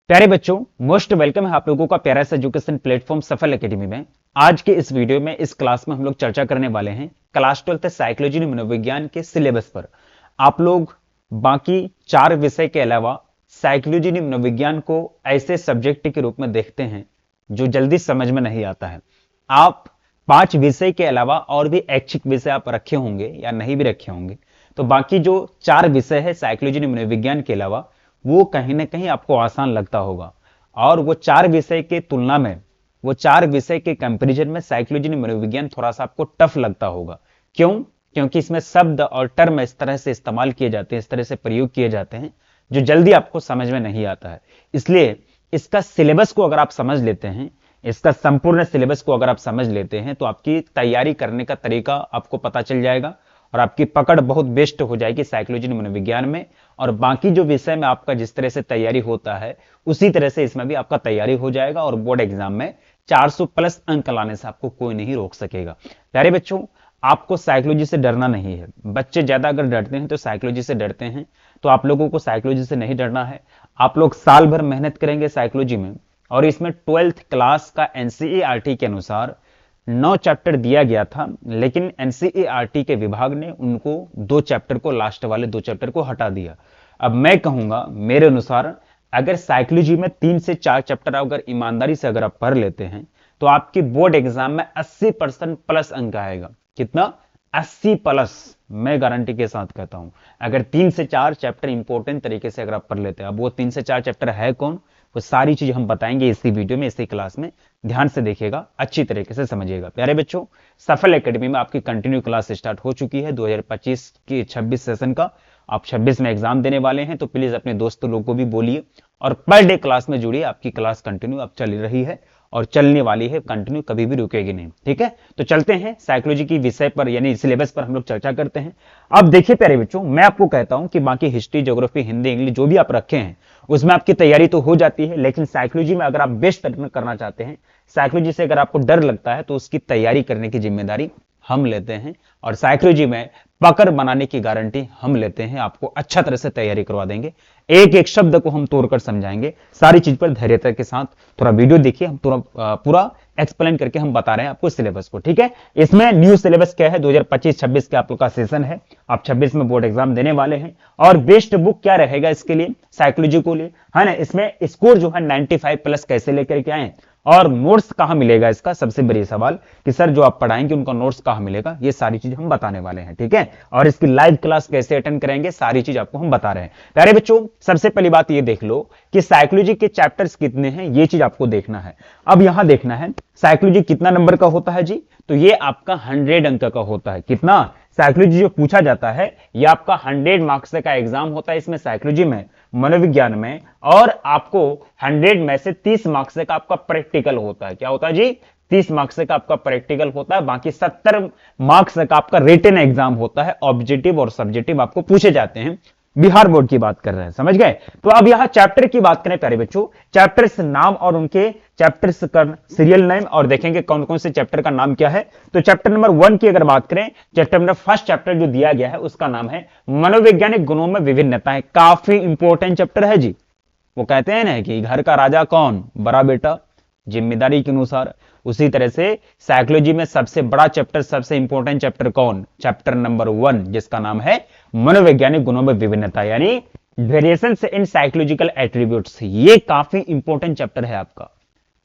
प्यारे बच्चों, most welcome है आप लोगों का प्यारा सा एजुकेशन प्लेटफॉर्म सफल एकेडमी में। आज के इस वीडियो में इस क्लास में हम लोग चर्चा करने वाले हैं क्लास 12th साइकोलॉजी मनोविज्ञान के सिलेबस पर। आप लोग बाकी 4 विषय के अलावा साइकोलॉजी मनोविज्ञान को ऐसे सब्जेक्ट के रूप में देखते हैं जो जल्दी समझ में नहीं आता है। आप 5 विषय के अलावा और भी ऐच्छिक विषय आप रखे होंगे या नहीं भी रखे होंगे, तो बाकी जो 4 विषय है साइकोलॉजी मनोविज्ञान के अलावा वो कहीं ना कहीं आपको आसान लगता होगा। और वो 4 विषय के तुलना में, वो 4 विषय के कंपैरिजन में साइकोलॉजी मनोविज्ञान थोड़ा सा आपको टफ लगता होगा। क्यों? क्योंकि इसमें शब्द और टर्म इस तरह से इस्तेमाल किए जाते हैं, इस तरह से प्रयोग किए जाते हैं जो जल्दी आपको समझ में नहीं आता है। इसलिए इसका सिलेबस को अगर आप समझ लेते हैं, इसका संपूर्ण सिलेबस को अगर आप समझ लेते हैं, तो आपकी तैयारी करने का तरीका आपको पता चल जाएगा और आपकी पकड़ बहुत बेस्ट हो जाएगी साइकोलॉजी मनोविज्ञान में। और बाकी जो विषय में आपका जिस तरह से तैयारी होता है उसी तरह से इसमें भी आपका तैयारी हो जाएगा और बोर्ड एग्जाम में 400 प्लस अंक लाने से आपको कोई नहीं रोक सकेगा। प्यारे बच्चों, आपको साइकोलॉजी से डरना नहीं है। बच्चे ज्यादा अगर डरते हैं तो साइकोलॉजी से डरते हैं, तो आप लोगों को साइकोलॉजी से नहीं डरना है। आप लोग साल भर मेहनत करेंगे साइकोलॉजी में, और इसमें 12th क्लास का एनसीईआरटी के अनुसार 9 चैप्टर दिया गया था, लेकिन एनसीईआरटी के विभाग ने उनको 2 चैप्टर को, लास्ट वाले 2 चैप्टर को हटा दिया। अब मैं कहूंगा मेरे अनुसार अगर साइकोलॉजी में 3 से 4 चैप्टर अगर ईमानदारी से अगर आप पढ़ लेते हैं तो आपकी बोर्ड एग्जाम में 80% प्लस अंक आएगा। कितना? 80 प्लस। मैं गारंटी के साथ कहता हूं, अगर 3 से 4 चैप्टर इंपॉर्टेंट तरीके से अगर आप पढ़ लेते हैं। अब वो 3 से 4 चैप्टर है कौन, वो सारी चीज हम बताएंगे इसी वीडियो में, इसी क्लास में। ध्यान से देखिएगा, अच्छी तरीके से समझिएगा। प्यारे बच्चों, सफल एकेडमी में आपकी कंटिन्यू क्लास स्टार्ट हो चुकी है 2025 की 26 सेशन का। आप 26 में एग्जाम देने वाले हैं, तो प्लीज अपने दोस्तों लोगों को भी बोलिए और पर डे क्लास में जुड़िए। आपकी क्लास कंटिन्यू अब चल रही है और चलने वाली है कंटिन्यू, कभी भी रुकेगी नहीं। ठीक है, तो चलते हैं साइकोलॉजी की विषय पर, यानी सिलेबस पर हम लोग चर्चा करते हैं। अब देखिए प्यारे बच्चों, मैं आपको कहता हूं कि बाकी हिस्ट्री, ज्योग्राफी, हिंदी, इंग्लिश जो भी आप रखे हैं उसमें आपकी तैयारी तो हो जाती है, लेकिन साइकोलॉजी में अगर आप बेस्ट करना चाहते हैं, साइकोलॉजी से अगर आपको डर लगता है, तो उसकी तैयारी करने की जिम्मेदारी हम लेते हैं और साइकोलॉजी में पकड़ बनाने की गारंटी हम लेते हैं। आपको अच्छा तरह से तैयारी करवा देंगे, एक एक शब्द को हम तोड़कर समझाएंगे। सारी चीज पर धैर्यता के साथ थोड़ा वीडियो देखिए, हम पूरा एक्सप्लेन करके हम बता रहे हैं आपको सिलेबस को। ठीक है, इसमें न्यू सिलेबस क्या है, 2025-26 के आप लोग का सेशन है। आप 26 में बोर्ड एग्जाम देने वाले हैं, और बेस्ट बुक क्या रहेगा इसके लिए, साइकोलॉजी को लिए, है ना। इसमें स्कोर जो है 95 प्लस कैसे लेकर के आए, और नोट्स कहां मिलेगा, इसका सबसे बड़ी सवाल कि सर जो आप पढ़ाएंगे उनका नोट्स कहां मिलेगा, ये सारी चीज हम बताने वाले हैं। ठीक है, और इसकी लाइव क्लास कैसे अटेंड करेंगे, सारी चीज आपको हम बता रहे हैं। प्यारे बच्चों, सबसे पहली बात ये देख लो कि साइकोलॉजी के चैप्टर्स कितने हैं, ये चीज आपको देखना है। अब यहां देखना है साइकोलॉजी कितना नंबर का होता है जी, तो ये आपका 100 अंक का होता है। कितना? साइकोलॉजी जो पूछा जाता है ये आपका 100 मार्क्स का एग्जाम होता है इसमें, साइकोलॉजी में, मनोविज्ञान में। और आपको 100 में से 30 मार्क्स का आपका प्रैक्टिकल होता है। क्या होता है जी? 30 मार्क्स का आपका प्रैक्टिकल होता है, बाकी 70 मार्क्स का आपका रिटन एग्जाम होता है। ऑब्जेक्टिव और सब्जेक्टिव आपको पूछे जाते हैं। बिहार बोर्ड की बात कर रहे हैं, समझ गए। तो अब यहां चैप्टर की बात करें प्यारे बच्चों, चैप्टर्स नाम और उनके चैप्टर्स का सीरियल नेम, और देखेंगे कौन कौन से चैप्टर का नाम क्या है। तो चैप्टर नंबर 1 की अगर बात करें, चैप्टर नंबर फर्स्ट चैप्टर जो दिया गया है उसका नाम है मनोवैज्ञानिक गुणों में विभिन्नताएं। काफी इंपॉर्टेंट चैप्टर है जी। वो कहते हैं ना कि घर का राजा कौन, बड़ा बेटा, जिम्मेदारी के अनुसार। उसी तरह से साइकोलॉजी में सबसे बड़ा चैप्टर, सबसे इंपॉर्टेंट चैप्टर कौन, चैप्टर नंबर 1, जिसका नाम है मनोवैज्ञानिक गुणों में विभिन्नता, यानी वेरिएशंस इन साइकोलॉजिकल एट्रीब्यूट्स। ये काफी इंपॉर्टेंट चैप्टर है आपका।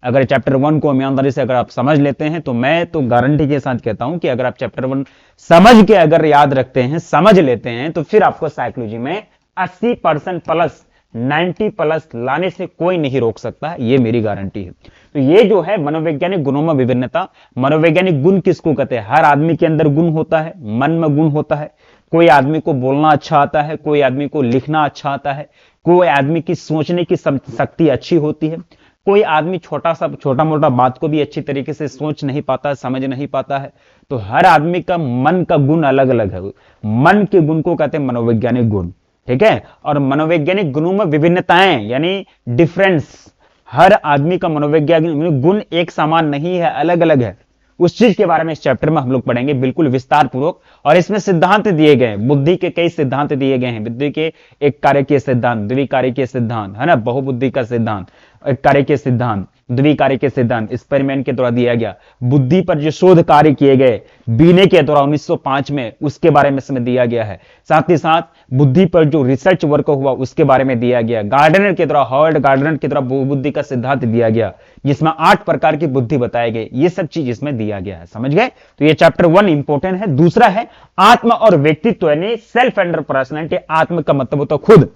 अगर चैप्टर 1 को ईमानदारी से अगर आप समझ लेते हैं, तो मैं तो गारंटी के साथ कहता हूं कि अगर आप चैप्टर 1 समझ के अगर याद रखते हैं, समझ लेते हैं, तो फिर आपको साइकोलॉजी में 80% प्लस, 90 प्लस लाने से कोई नहीं रोक सकता है, ये मेरी गारंटी है। तो ये जो है मनोवैज्ञानिक गुणों में विभिन्नता, मनोवैज्ञानिक गुण किसको कहते हैं? हर आदमी के अंदर गुण होता है, मन में गुण होता है। कोई आदमी को बोलना अच्छा आता है, कोई आदमी को लिखना अच्छा आता है, कोई आदमी की सोचने की शक्ति अच्छी होती है, कोई आदमी छोटा मोटा बात को भी अच्छी तरीके से सोच नहीं पाता, समझ नहीं पाता है। तो हर आदमी का मन का गुण अलग अलग है। मन के गुण को कहते हैं मनोवैज्ञानिक गुण। ठीक है, और मनोवैज्ञानिक गुणों में विभिन्नताएं यानी डिफरेंस। हर आदमी का मनोवैज्ञानिक गुण एक समान नहीं है, अलग अलग है। उस चीज के बारे में इस चैप्टर में हम लोग पढ़ेंगे बिल्कुल विस्तार पूर्वक। और इसमें सिद्धांत दिए गए हैं, बुद्धि के कई सिद्धांत दिए गए हैं। बुद्धि के एक कार्यकीय सिद्धांत, द्विकार्यकीय सिद्धांत, है ना, बहुबुद्धि का सिद्धांत, एक कार्यकीय सिद्धांत, द्विकार्यकीय सिद्धांत एक्सपेरिमेंट के द्वारा दिया गया। बुद्धि पर जो शोध कार्य किए गए बीने के द्वारा 1905 में, उसके बारे में इसमें दिया गया है। साथ ही साथ बुद्धि पर जो रिसर्च वर्क हुआ उसके बारे में दिया गया। गार्डनर के द्वारा, हार्वर्ड गार्डनर के द्वारा बुद्धि का सिद्धांत दिया गया, जिसमें 8 प्रकार की बुद्धि बताए गए। ये सब चीज इसमें दिया गया है, समझ गए। तो ये चैप्टर 1 इंपॉर्टेंट है। दूसरा है आत्म और व्यक्तित्व, यानी सेल्फ एंड पर्सनैलिटी। आत्म का मतलब होता खुद,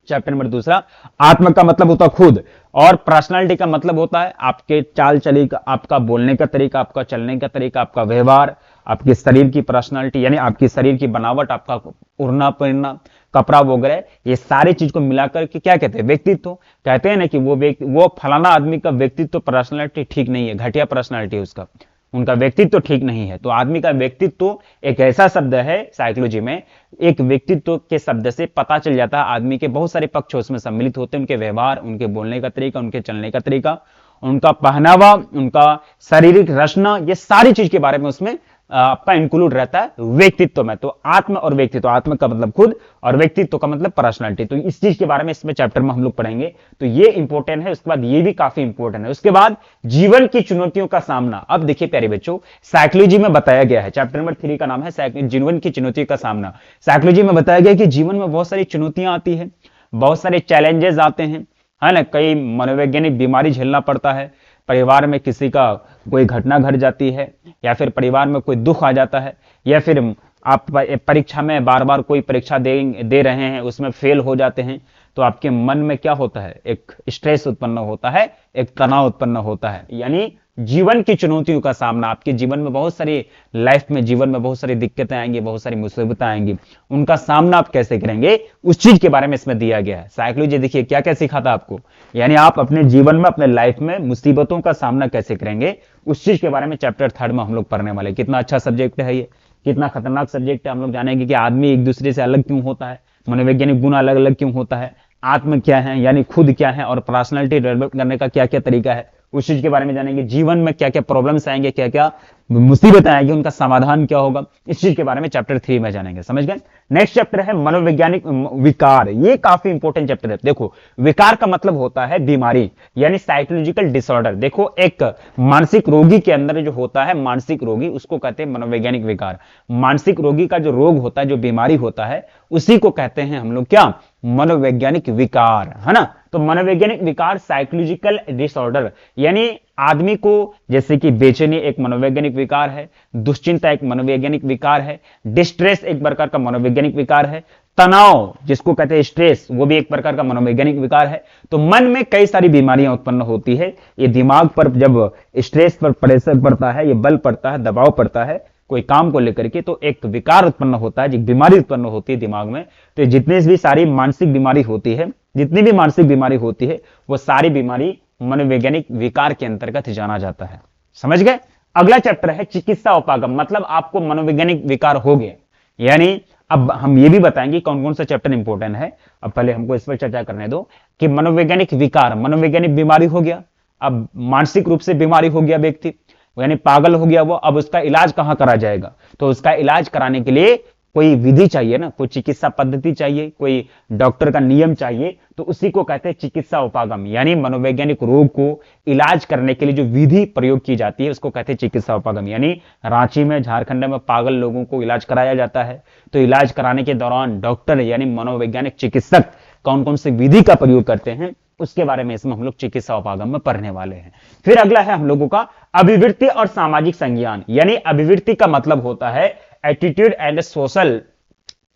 चैप्टर नंबर दूसरा। आत्म का मतलब होता खुद, और पर्सनालिटी का मतलब होता है आपके चाल चली का, आपका बोलने का तरीका, आपका चलने का तरीका, आपका व्यवहार, आपके शरीर की पर्सनालिटी, यानी आपकी शरीर की बनावट, आपका उड़ना पहनना, कपड़ा वगैरह, ये सारी चीज को मिलाकर के क्या कहते हैं, व्यक्तित्व। कहते हैं ना कि वो फलाना आदमी का व्यक्तित्व, पर्सनालिटी ठीक नहीं है, घटिया पर्सनालिटी है उसका, उनका व्यक्तित्व ठीक नहीं है। तो आदमी का व्यक्तित्व एक ऐसा शब्द है साइकोलॉजी में, एक व्यक्तित्व के शब्द से पता चल जाता है आदमी के बहुत सारे पक्ष उसमें सम्मिलित होते हैं। उनके व्यवहार, उनके बोलने का तरीका, उनके चलने का तरीका, उनका पहनावा, उनका शारीरिक रचना, ये सारी चीज के बारे में उसमें आपका इंक्लूड रहता है व्यक्तित्व में। तो आत्म और व्यक्तित्व, आत्म का मतलब खुद और व्यक्तित्व का मतलब पर्सनालिटी। तो इस चीज के बारे में इसमें चैप्टर में हम लोग पढ़ेंगे। तो ये इंपॉर्टेंट है। उसके बाद ये भी काफी इंपॉर्टेंट है। उसके बाद जीवन की चुनौतियों का सामना। अब देखिए प्यारे बच्चों, साइकोलॉजी में बताया गया है, चैप्टर नंबर 3 का नाम है जीवन की चुनौतियों का सामना। साइकोलॉजी में बताया गया कि जीवन में बहुत सारी चुनौतियां आती है, बहुत सारे चैलेंजेस आते हैं, है ना। कई मनोवैज्ञानिक बीमारी झेलना पड़ता है, परिवार में किसी का कोई घटना घट जाती है, या फिर परिवार में कोई दुख आ जाता है, या फिर आप परीक्षा में बार बार कोई परीक्षा दे रहे हैं, उसमें फेल हो जाते हैं, तो आपके मन में क्या होता है, एक स्ट्रेस उत्पन्न होता है, एक तनाव उत्पन्न होता है। यानी जीवन की चुनौतियों का सामना, आपके जीवन में बहुत सारी लाइफ में, जीवन में बहुत सारी दिक्कतें आएंगी, बहुत सारी मुसीबतें आएंगी, उनका सामना आप कैसे करेंगे, उस चीज के बारे में इसमें दिया गया है। साइकोलॉजी देखिए क्या क्या सिखाता है आपको, यानी आप अपने जीवन में, अपने लाइफ में मुसीबतों का सामना कैसे करेंगे, उस चीज के बारे में चैप्टर 3 में हम लोग पढ़ने वाले। कितना अच्छा सब्जेक्ट है ये, कितना खतरनाक सब्जेक्ट है। हम लोग जानेंगे कि आदमी एक दूसरे से अलग क्यों होता है, मनोवैज्ञानिक गुण अलग अलग क्यों होता है, आत्म क्या है यानी खुद क्या है, और पर्सनालिटी डेवलप करने का क्या क्या तरीका है, उस चीज के बारे में जानेंगे। जीवन में क्या क्या प्रॉब्लम्स आएंगे, क्या क्या मुसीबतें आएंगी, उनका समाधान क्या होगा, इस चीज के बारे में चैप्टर 3 में जानेंगे, समझ गए। नेक्स्ट चैप्टर है मनोवैज्ञानिक विकार। ये काफी इंपॉर्टेंट चैप्टर है। देखो, विकार का मतलब होता है बीमारी, यानी साइकोलॉजिकल डिसऑर्डर। देखो, एक मानसिक रोगी के अंदर जो होता है, मानसिक रोगी, उसको कहते हैं मनोवैज्ञानिक विकार। मानसिक रोगी का जो रोग होता है, जो बीमारी होता है, उसी को कहते हैं हम लोग क्या, मनोवैज्ञानिक विकार, है ना। तो मनोवैज्ञानिक विकार, साइकोलॉजिकल डिसऑर्डर, यानी आदमी को, जैसे कि बेचैनी एक मनोवैज्ञानिक विकार है, दुश्चिंता एक मनोवैज्ञानिक विकार है, डिस्ट्रेस एक प्रकार का मनोवैज्ञानिक विकार है, तनाव जिसको कहते हैं स्ट्रेस, वो भी एक प्रकार का मनोवैज्ञानिक विकार है। तो मन में कई सारी बीमारियां उत्पन्न होती है। ये दिमाग पर जब स्ट्रेस पर प्रेशर पड़ता है, ये बल पड़ता है, दबाव पड़ता है कोई काम को लेकर के, तो एक विकार उत्पन्न होता है, एक बीमारी उत्पन्न होती है दिमाग में। तो जितनी भी सारी मानसिक बीमारी होती है, जितनी भी मानसिक बीमारी होती है, वो सारी बीमारी मनोवैज्ञानिक विकार के अंतर्गत जाना जाता है, समझ गए। अगला चैप्टर है चिकित्सा उपागम, मतलब आपको मनोवैज्ञानिक विकार हो गए, यानी अब हम ये भी बताएंगे कौन कौन सा चैप्टर इंपॉर्टेंट है। अब पहले हमको इस पर चर्चा करने दो कि मनोवैज्ञानिक विकार, मनोवैज्ञानिक बीमारी हो गया, अब मानसिक रूप से बीमारी हो गया व्यक्ति, यानी पागल हो गया वो, अब उसका इलाज कहां करा जाएगा। तो उसका इलाज कराने के लिए कोई विधि चाहिए ना, कोई चिकित्सा पद्धति चाहिए, कोई डॉक्टर का नियम चाहिए, तो उसी को कहते हैं चिकित्सा उपागम। यानी मनोवैज्ञानिक रोग को इलाज करने के लिए जो विधि प्रयोग की जाती है, उसको कहते हैं चिकित्सा उपागम। यानी रांची में, झारखंड में पागल लोगों को इलाज कराया जाता है, तो इलाज कराने के दौरान डॉक्टर यानी मनोवैज्ञानिक चिकित्सक कौन कौन सी विधि का प्रयोग करते हैं, उसके बारे में इसमें हम लोग चिकित्सा उपागम में पढ़ने वाले हैं। फिर अगला है हम लोगों का अभिवृत्ति और सामाजिक संज्ञान। यानी अभिवृत्ति का मतलब होता है एटीट्यूड एंड सोशल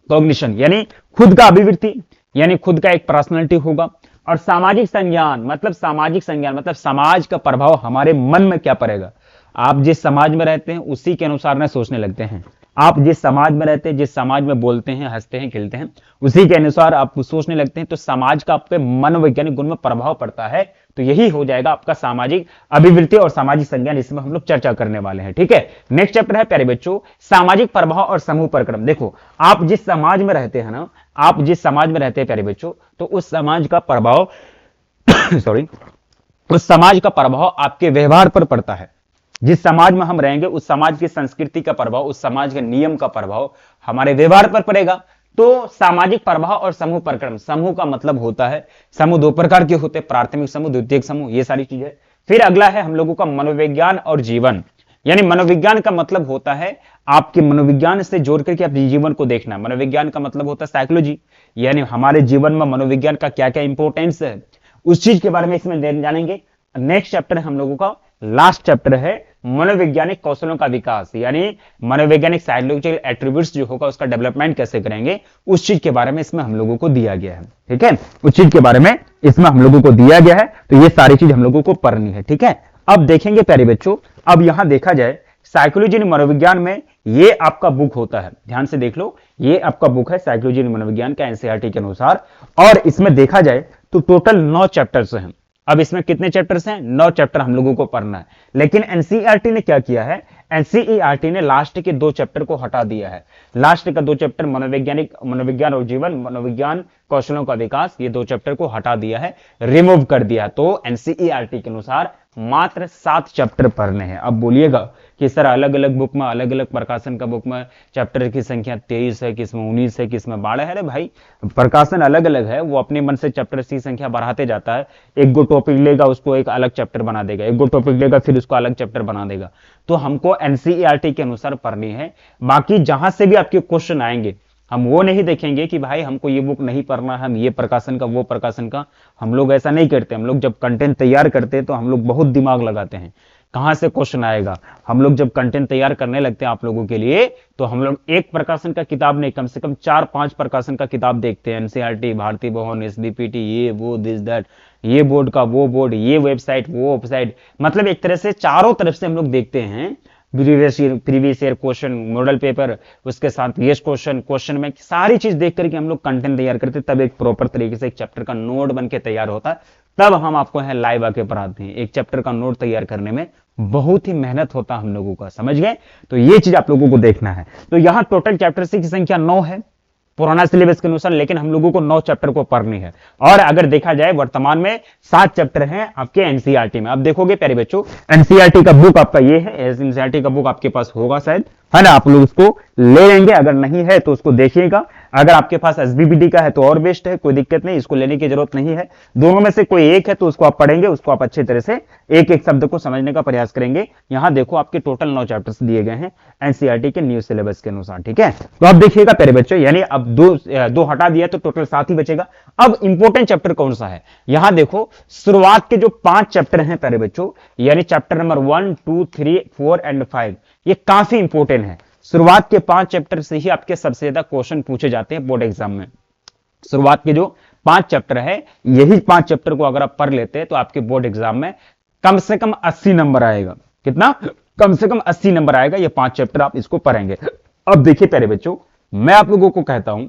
कॉग्निशन, यानी खुद का अभिवृत्ति, यानी खुद का एक पर्सनालिटी होगा। और सामाजिक संज्ञान मतलब, सामाजिक संज्ञान मतलब समाज का प्रभाव हमारे मन में क्या पड़ेगा। आप जिस समाज में रहते हैं उसी के अनुसार ना सोचने लगते हैं। आप जिस समाज में रहते हैं, जिस समाज में बोलते हैं, हंसते हैं, खेलते हैं, उसी के अनुसार आप सोचने लगते हैं। तो समाज का आप पे मनोवैज्ञानिक गुण में प्रभाव पड़ता है। तो यही हो जाएगा आपका सामाजिक अभिवृत्ति और सामाजिक संज्ञान। इसमें हम लोग चर्चा करने वाले हैं, ठीक है। नेक्स्ट चैप्टर है प्यारे बच्चों सामाजिक प्रभाव और समूह परिक्रम। देखो, आप जिस समाज में रहते हैं ना, आप जिस समाज में रहते हैं प्यारे बच्चों, तो उस समाज का प्रभाव सॉरी उस समाज का प्रभाव आपके व्यवहार पर पड़ता है। जिस समाज में हम रहेंगे उस समाज की संस्कृति का प्रभाव, उस समाज के नियम का प्रभाव हमारे व्यवहार पर पड़ेगा। तो सामाजिक प्रभाव और समूह प्रक्रम, समूह का मतलब होता है, समूह दो प्रकार के होते हैं, प्राथमिक समूह, द्वितीयक समूह, ये सारी चीजें। फिर अगला है हम लोगों का मनोविज्ञान और जीवन, यानी मनोविज्ञान का मतलब होता है आपके मनोविज्ञान से जोड़ करके अपने जीवन को देखना। मनोविज्ञान का मतलब होता है साइकोलॉजी, यानी हमारे जीवन में मनोविज्ञान का क्या क्या इंपॉर्टेंस है उस चीज के बारे में इसमें जानेंगे। नेक्स्ट चैप्टर हम लोगों का लास्ट चैप्टर है मनोवैज्ञानिक कौशलों का विकास, यानी मनोवैज्ञानिक साइकोलॉजिकल एट्रीब्यूट्स जो होगा उसका डेवलपमेंट कैसे करेंगे उस चीज के बारे में इसमें हम लोगों को दिया गया है। ठीक है, उस चीज के बारे में इसमें हम लोगों को दिया गया है, तो ये सारी चीज हम लोगों को पढ़नी है। ठीक है, अब देखेंगे प्यारे बच्चों, अब यहां देखा जाए साइकोलॉजी मनोविज्ञान में ये आपका बुक होता है, ध्यान से देख लो, ये आपका बुक है साइकोलॉजी मनोविज्ञान का एनसीईआरटी के अनुसार, और इसमें देखा जाए तो टोटल 9 चैप्टर्स हैं। अब इसमें कितने चैप्टर्स हैं? 9 चैप्टर हम लोगों को पढ़ना है। लेकिन एनसीईआरटी ने क्या किया है, एनसीईआरटी ने लास्ट के 2 चैप्टर को हटा दिया है। लास्ट का 2 चैप्टर मनोविज्ञान और जीवन, मनोविज्ञान कौशलों का विकास, ये 2 चैप्टर को हटा दिया है, रिमूव कर दिया है। तो एनसीईआरटी के अनुसार मात्र 7 चैप्टर पढ़ने हैं। अब बोलिएगा कि सर अलग अलग बुक में, अलग अलग प्रकाशन का बुक में चैप्टर की संख्या 23 है, किसमें 19 है, किसमें 12 है। अरे भाई प्रकाशन अलग अलग है, वो अपने मन से चैप्टर की संख्या बढ़ाते जाता है। एक गो टॉपिक लेगा उसको एक अलग चैप्टर बना देगा, एक गो टॉपिक लेगा फिर उसको अलग चैप्टर बना देगा। तो हमको एनसीईआरटी के अनुसार पढ़नी है। बाकी जहां से भी आपके क्वेश्चन आएंगे हम वो नहीं देखेंगे कि भाई हमको ये बुक नहीं पढ़ना है, हम ये प्रकाशन का वो प्रकाशन का, हम लोग ऐसा नहीं करते। हम लोग जब कंटेंट तैयार करते हैं तो हम लोग बहुत दिमाग लगाते हैं कहां से क्वेश्चन आएगा। हम लोग जब कंटेंट तैयार करने लगते हैं आप लोगों के लिए, तो हम लोग एक प्रकाशन का किताब नहीं, कम से कम 4-5 प्रकाशन का किताब देखते हैं। एनसीईआरटी, भारती भवन, एसबीपीटी, ये वो दिस दैट, ये बोर्ड का वो बोर्ड, ये वेबसाइट वो वेबसाइट, मतलब एक तरह से चारों तरफ से हम लोग देखते हैं। Previous year question, model paper, उसके साथ ये क्वेश्चन में सारी चीज देख करके हम लोग कंटेंट तैयार करते, तब एक प्रॉपर तरीके से एक चैप्टर का नोट बन के तैयार होता है। तब हम आपको है लाइव आके पढ़ाते हैं। एक चैप्टर का नोट तैयार करने में बहुत ही मेहनत होता हम लोगों का, समझ गए? तो ये चीज आप लोगों को देखना है। तो यहां टोटल चैप्टर्स की संख्या 9 है पुराना सिलेबस के अनुसार, लेकिन हम लोगों को 9 चैप्टर को पढ़नी है। और अगर देखा जाए वर्तमान में 7 चैप्टर हैं आपके एनसीईआरटी में। अब देखोगे प्यारे बच्चों, एनसीईआरटी का बुक आपका ये है, एनसीईआरटी का बुक आपके पास होगा शायद, है ना? आप लोग उसको ले लेंगे, अगर नहीं है तो उसको देखिएगा। अगर आपके पास एसबीबीटी का है तो और बेस्ट है, कोई दिक्कत नहीं, इसको लेने की जरूरत नहीं है। दोनों में से कोई एक है तो उसको आप पढ़ेंगे, उसको आप अच्छे तरह से एक एक शब्द को समझने का प्रयास करेंगे। यहां देखो आपके टोटल 9 चैप्टर्स दिए गए हैं एनसीईआरटी के न्यू सिलेबस के अनुसार। ठीक है, तो अब देखिएगा प्यारे बच्चों, यानी अब दो हटा दिया तो टोटल 7 ही बचेगा। अब इंपॉर्टेंट चैप्टर कौन सा है? यहां देखो शुरुआत के जो 5 चैप्टर हैं प्यारे बच्चों, यानी चैप्टर नंबर 1, 2, 3, 4 एंड 5, ये काफी इंपॉर्टेंट है। शुरुआत के 5 चैप्टर से ही आपके सबसे ज्यादा क्वेश्चन पूछे जाते हैं बोर्ड एग्जाम में। शुरुआत के जो 5 चैप्टर है, यही 5 चैप्टर को अगर आप पढ़ लेते हैं तो आपके बोर्ड एग्जाम में कम से कम 80 नंबर आएगा। कितना? कम से कम 80 नंबर आएगा। ये 5 चैप्टर आप इसको पढ़ेंगे। अब देखिए प्यारे बच्चों, मैं आप लोगों को कहता हूं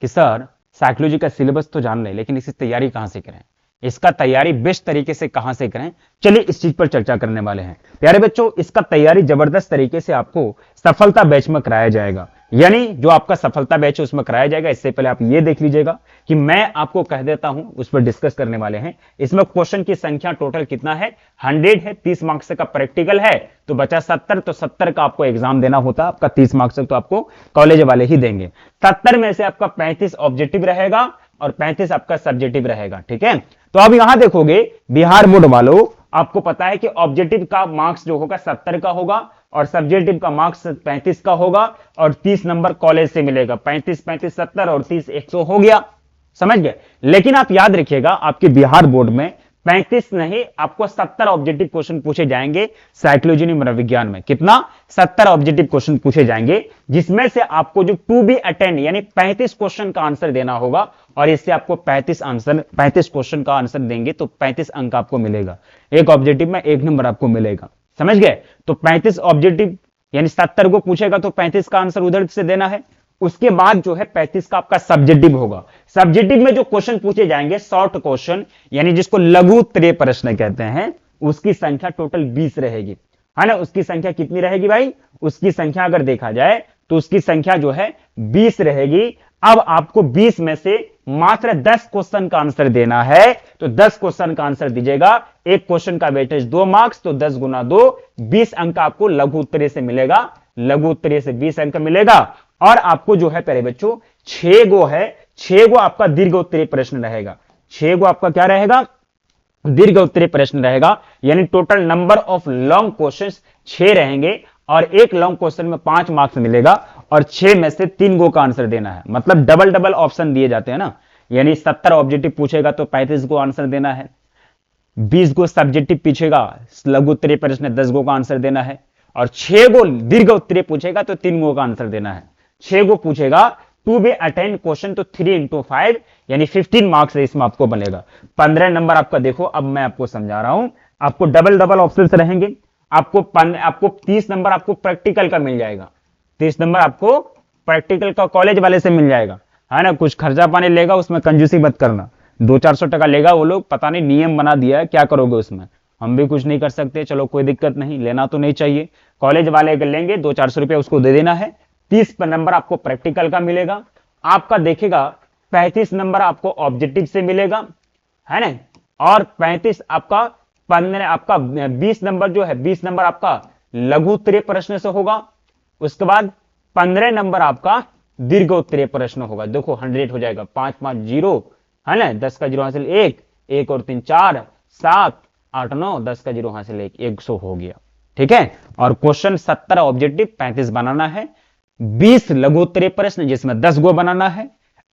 कि सर साइकोलॉजी का सिलेबस तो जान ले, लेकिन इसकी तैयारी कहां से करें, इसका तैयारी बेस्ट तरीके से कहां से करें? चलिए इस चीज पर चर्चा करने वाले हैं प्यारे बच्चों। इसका तैयारी जबरदस्त तरीके से आपको सफलता बैच में कराया जाएगा, यानी जो आपका सफलता बैच है उसमें कराया जाएगा। इससे पहले आप ये देख लीजिएगा कि मैं आपको कह देता हूं, उस पर डिस्कस करने वाले हैं। इसमें क्वेश्चन की संख्या टोटल कितना है? 100 है। 30 मार्क्स का प्रैक्टिकल है तो बचा 70, तो 70 का आपको एग्जाम देना होता है। आपका 30 मार्क्स तो आपको कॉलेज वाले ही देंगे। 70 में से आपका 35 ऑब्जेक्टिव रहेगा और 35 आपका सब्जेक्टिव रहेगा। ठीक है, तो अब यहां देखोगे बिहार बोर्ड वालों, आपको पता है कि ऑब्जेक्टिव का मार्क्स जो होगा 70 का होगा और सब्जेक्टिव का मार्क्स 35 का होगा और 30 नंबर कॉलेज से मिलेगा। 35 35 70 और 30 100 हो गया, समझ गए? लेकिन आप याद रखिएगा आपके बिहार बोर्ड में 35 नहीं, आपको 70 ऑब्जेक्टिव क्वेश्चन पूछे जाएंगे साइकोलॉजी मनोविज्ञान में। कितना? 70 ऑब्जेक्टिव क्वेश्चन पूछे जाएंगे, जिसमें से आपको जो टू बी अटेंड यानी 35 क्वेश्चन का आंसर देना होगा। और इससे आपको 35 क्वेश्चन का आंसर देंगे तो 35 अंक आपको मिलेगा। एक ऑब्जेक्टिव में 1 नंबर आपको मिलेगा, समझ गए? तो 35 ऑब्जेक्टिव यानी 70 को पूछेगा तो 35 का आंसर उधर से देना है। उसके बाद जो है 35 का आपका सब्जेक्टिव होगा। सब्जेक्टिव में जो क्वेश्चन पूछे जाएंगे शॉर्ट क्वेश्चन, यानी जिसको लघु उत्तरीय प्रश्न कहते हैं, उसकी संख्या टोटल 20 रहेगी, है ना? उसकी संख्या कितनी रहेगी भाई? उसकी संख्या अगर देखा जाए तो उसकी संख्या जो है 20 रहेगी। अब आपको 20 में से मात्र 10 क्वेश्चन का आंसर देना है तो 10 क्वेश्चन का आंसर दीजिएगा। एक क्वेश्चन का वेटेज 2 मार्क्स, तो 10 गुना 2 20 अंक आपको लघु उत्तरीय से मिलेगा। लघु उत्तरीय से 20 अंक मिलेगा। और आपको जो है प्यारे बच्चों 6 गो है, 6 गो आपका दीर्घ उत्तरीय प्रश्न रहेगा। 6 गो आपका क्या रहेगा? दीर्घ उत्तरीय प्रश्न रहेगा। यानी total number of long questions 6 रहेंगे और एक लॉन्ग क्वेश्चन में 5 मार्क्स मिलेगा और 6 में से 3 गो का आंसर देना है। मतलब डबल डबल ऑप्शन दिए जाते हैं ना, यानी 70 ऑब्जेक्टिव पूछेगा तो 35 गो आंसर देना है, 20 गो सब्जेक्टिव पूछेगा लघु उत्तरीय प्रश्न 10 गो का आंसर देना है, और 6 गो दीर्घ उत्तरीय पूछेगा तो 3 गो का आंसर देना है। 6 गो पूछेगा टू बी अटेंड क्वेश्चन तो 3 into 5 यानी 15 मार्क्स इसमें आपको बनेगा। 15 नंबर आपका देखो, अब मैं आपको समझा रहा हूं। आपको डबल डबल ऑप्शन रहेंगे। आपको 30 नंबर आपको प्रैक्टिकल का मिल जाएगा। 30 नंबर आपको प्रैक्टिकल का कॉलेज वाले से मिल जाएगा, है ना। कुछ खर्चा पानी लेगा, उसमें कंजूसी मत करना। 200-400 टका लेगा वो लोग, पता नहीं नियम बना दिया है, क्या करोगे उसमें, हम भी कुछ नहीं कर सकते। चलो कोई दिक्कत नहीं, लेना तो नहीं चाहिए। कॉलेज वाले अगर लेंगे 200-400 रुपया उसको दे देना है। 30 नंबर आपको प्रैक्टिकल का मिलेगा। आपका देखेगा 35 नंबर आपको ऑब्जेक्टिव से मिलेगा, है ना। और 35 आपका 15 आपका 20 नंबर जो है 20 नंबर आपका लघु उत्तरीय प्रश्न से होगा। उसके बाद 15 नंबर आपका दीर्घ उत्तरीय प्रश्न होगा। देखो 100 हो जाएगा, 5 5 0, है ना। 10 का 0 हासिल 1, 1 और 3 4, 7 8 9, 10 का 0 हासिल 1, 100 हो गया। ठीक है। और क्वेश्चन 70 ऑब्जेक्टिव 35 बनाना है, 20 लघु उत्तरीय प्रश्न जिसमें 10 गो बनाना है,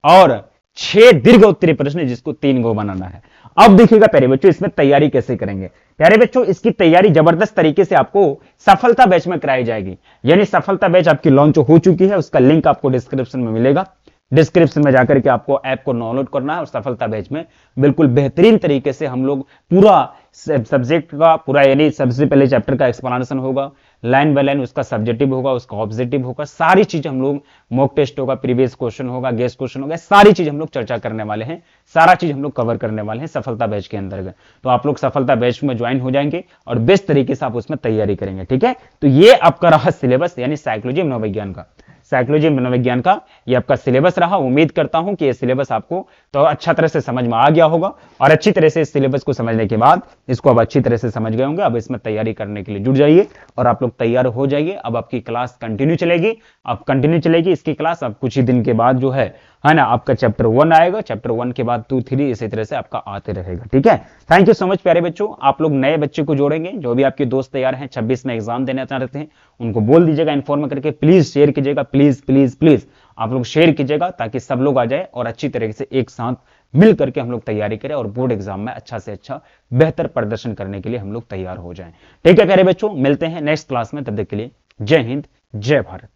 और 6 दीर्घ उत्तरीय प्रश्न जिसको 3 गो बनाना है। अब देखिएगा प्यारे बच्चों इसमें तैयारी कैसे करेंगे। प्यारे बच्चों इसकी तैयारी जबरदस्त तरीके से आपको सफलता बैच में कराई जाएगी। यानी सफलता बैच आपकी लॉन्च हो चुकी है, उसका लिंक आपको डिस्क्रिप्शन में मिलेगा। डिस्क्रिप्शन में जाकर के आपको ऐप को डाउनलोड करना है और सफलता बैच में बिल्कुल बेहतरीन तरीके से हम लोग पूरा सब्जेक्ट का पूरा, यानी सबसे पहले चैप्टर का एक्सप्लेनेशन होगा, लाइन बाय लाइन उसका सब्जेक्टिव होगा, उसका ऑब्जेक्टिव होगा, सारी चीज हम लोग, मॉक टेस्ट होगा, प्रीवियस क्वेश्चन होगा, गेस्ट क्वेश्चन होगा, सारी चीज हम लोग चर्चा करने वाले हैं, सारा चीज हम लोग कवर करने वाले हैं सफलता बैच के अंतर्गत। तो आप लोग सफलता बैच में ज्वाइन हो जाएंगे और बेस्ट तरीके से आप उसमें तैयारी करेंगे। ठीक है। तो ये आपका रहा सिलेबस, यानी साइकोलॉजी मनोविज्ञान का। साइकोलॉजी मनोविज्ञान का ये आपका सिलेबस रहा। उम्मीद करता हूं कि ये सिलेबस आपको तो अच्छा तरह से समझ में आ गया होगा, और अच्छी तरह से इस सिलेबस को समझने के बाद इसको अब अच्छी तरह से समझ गए होंगे। अब इसमें तैयारी करने के लिए जुट जाइए और आप लोग तैयार हो जाइए। अब आपकी क्लास कंटिन्यू चलेगी, अब कंटिन्यू चलेगी इसकी क्लास। अब कुछ ही दिन के बाद जो है ना, आपका चैप्टर 1 आएगा, चैप्टर 1 के बाद 2 3 इसी तरह से आपका आते रहेगा। ठीक है। थैंक यू सो मच प्यारे बच्चों। आप लोग नए बच्चे को जोड़ेंगे, जो भी आपके दोस्त तैयार हैं 26 में एग्जाम देना चाहते हैं, उनको बोल दीजिएगा, इन्फॉर्म करके प्लीज शेयर कीजिएगा, प्लीज प्लीज प्लीज आप लोग शेयर कीजिएगा, ताकि सब लोग आ जाए और अच्छी तरीके से एक साथ मिल करके हम लोग तैयारी करें और बोर्ड एग्जाम में अच्छा से अच्छा बेहतर प्रदर्शन करने के लिए हम लोग तैयार हो जाएं। ठीक है प्यारे बच्चों, मिलते हैं नेक्स्ट क्लास में, तब तक के लिए जय हिंद जय भारत।